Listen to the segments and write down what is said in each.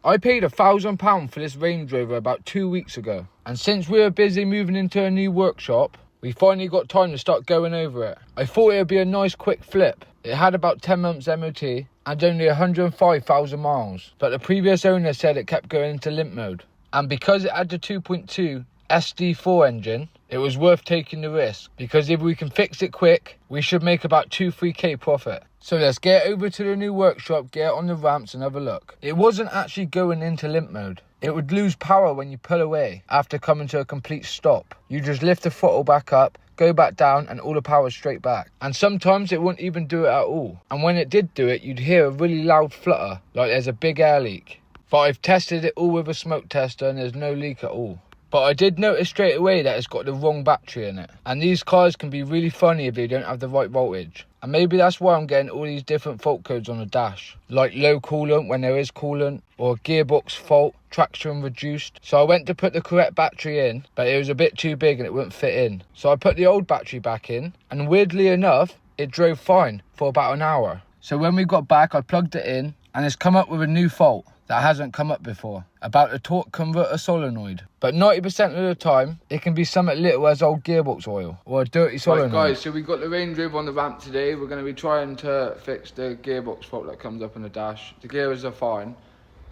I paid £1,000 for this Range Rover about 2 weeks ago. And since we were busy moving into a new workshop, we finally got time to start going over it. I thought it would be a nice quick flip. It had about 10 months MOT and only 105,000 miles. But the previous owner said it kept going into limp mode. And because it had the 2.2 SD4 engine, it was worth taking the risk, because if we can fix it quick, we should make about 2-3k profit. So let's get over to the new workshop, get on the ramps and have a look. It wasn't actually going into limp mode. It would lose power when you pull away after coming to a complete stop. You just lift the throttle back up, go back down, and all the power straight back. And sometimes it wouldn't even do it at all. And when it did do it, you'd hear a really loud flutter, like there's a big air leak. But I've tested it all with a smoke tester and there's no leak at all. But I did notice straight away that it's got the wrong battery in it. And these cars can be really funny if they don't have the right voltage. And maybe that's why I'm getting all these different fault codes on the dash. Like low coolant when there is coolant, or gearbox fault, traction reduced. So I went to put the correct battery in, but it was a bit too big and it wouldn't fit in. So I put the old battery back in, and weirdly enough, it drove fine for about an hour. So when we got back, I plugged it in, and it's come up with a new fault that hasn't come up before, about the torque converter solenoid. But 90% of the time, it can be something little as old gearbox oil or a dirty solenoid. Right guys, so we got the Range Rover on the ramp today. We're going to be trying to fix the gearbox fault that comes up in the dash. The gears are fine,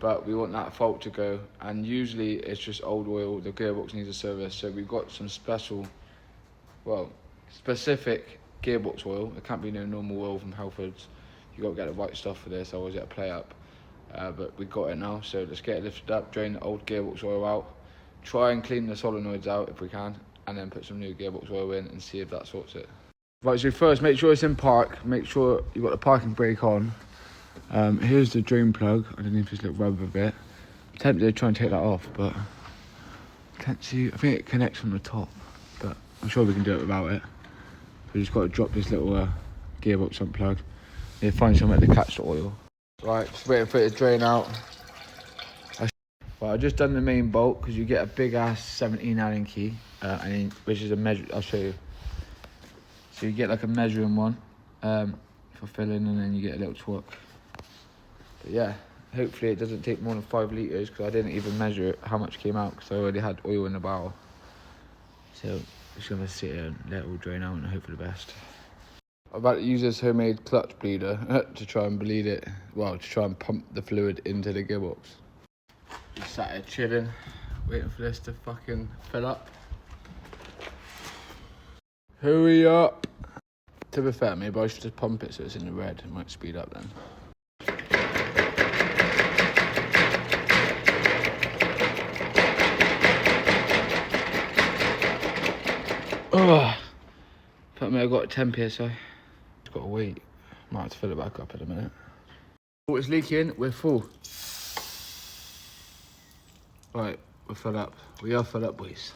but we want that fault to go. And usually it's just old oil, the gearbox needs a service. So we've got some specific gearbox oil. It can't be no normal oil from Halfords. You got to get the right stuff for this, otherwise it'll play up. But we got it now, so let's get it lifted up, drain the old gearbox oil out, try and clean the solenoids out if we can, and then put some new gearbox oil in and see if that sorts it. Right, so first make sure it's in park, make sure you've got the parking brake on. Here's the drain plug underneath this little rubber bit. I'm tempted to try and take that off, but I can't see. I think it connects from the top, but I'm sure we can do it without it. We just got to drop this little gearbox unplug. Need to find somewhere to catch the oil. Right, just waiting for it to drain out. Right, I've just done the main bolt, because you get a big ass 17 Allen key, which is a measure. I'll show you. So you get like a measuring one for filling, and then you get a little torque. But yeah, hopefully it doesn't take more than 5 litres, because I didn't even measure it, how much came out, because I already had oil in the barrel. So just gonna sit here and let it all drain out and hope for the best. I'm about to use this homemade clutch bleeder to try and bleed it, to try and pump the fluid into the gearbox. Just sat here chilling, waiting for this to fucking fill up. Hurry up! To be fair, maybe I should just pump it so it's in the red. It might speed up then. Oh, but I've got a 10 psi. Got to wait. Might have to fill it back up in a minute. Oh, it's leaking. We're full. Right, we're filled up. We are filled up, boys.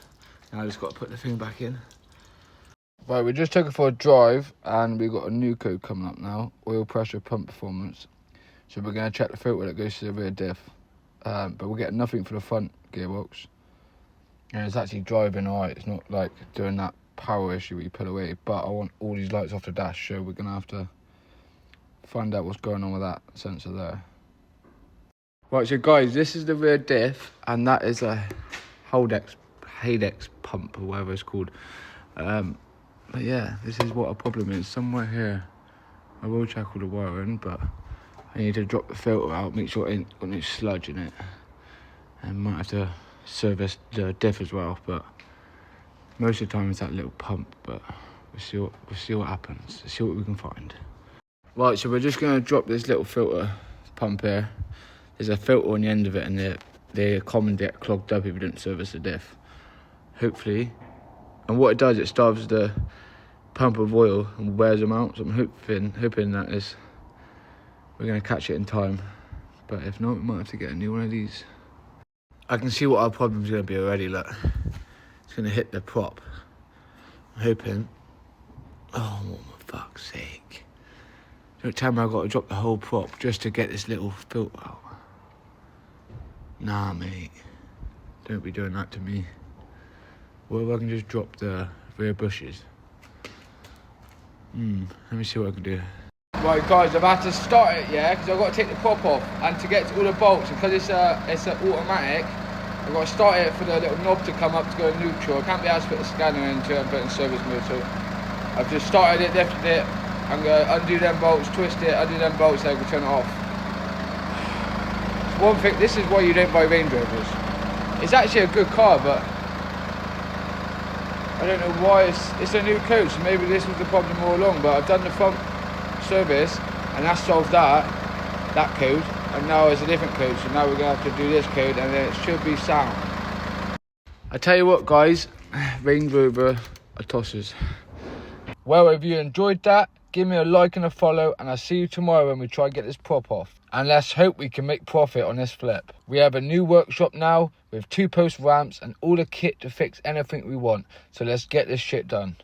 Now I just got to put the thing back in. Right, we just took it for a drive, and we've got a new code coming up now. Oil pressure pump performance. So we're going to check the filter that goes to the rear diff. But we're getting nothing for the front gearbox. And it's actually driving alright. It's not like doing that power issue where you pull away, but I want all these lights off the dash, so we're gonna have to find out what's going on with that sensor there. Right, so guys, this is the rear diff, and that is a Haydex pump, or whatever it's called. But yeah, this is what our problem is. Somewhere here, I will check all the wiring, but I need to drop the filter out, make sure it ain't got no sludge in it, and might have to service the diff as well, but most of the time it's that little pump, but we'll see what happens. See what we can find. Right, so we're just going to drop this little filter pump here. There's a filter on the end of it, and they commonly get clogged up if you don't service the diff. Hopefully, and what it does, it starves the pump of oil and wears them out. So I'm hoping that we're going to catch it in time. But if not, we might have to get a new one of these. I can see what our problem's going to be already. Look. It's going to hit the prop. I'm hoping. Oh, for fuck's sake. Don't tell me I've got to drop the whole prop just to get this little filter out. Nah, mate. Don't be doing that to me. What if I can just drop the rear bushes? Let me see what I can do. Right guys, I've had to start it, yeah, because I've got to take the prop off and to get to all the bolts, because it's an automatic, I've got to start it for the little knob to come up to go neutral. I can't be asked to put the scanner into it and put it in service mode, so I've just started it, lifted it, I'm going to undo them bolts, twist it, undo them bolts, then I can turn it off. One thing, this is why you don't buy Range Rovers. It's actually a good car, but I don't know why it's a new coach, so maybe this was the problem all along, but I've done the front service and that solved that code, and now it's a different code, so now we're going to have to do this code and then it should be sound. I tell you what guys, Range Rover are tossers. Well, if you enjoyed that, give me a like and a follow, and I'll see you tomorrow when we try and get this prop off. And let's hope we can make profit on this flip. We have a new workshop now with 2-post ramps and all the kit to fix anything we want. So let's get this shit done.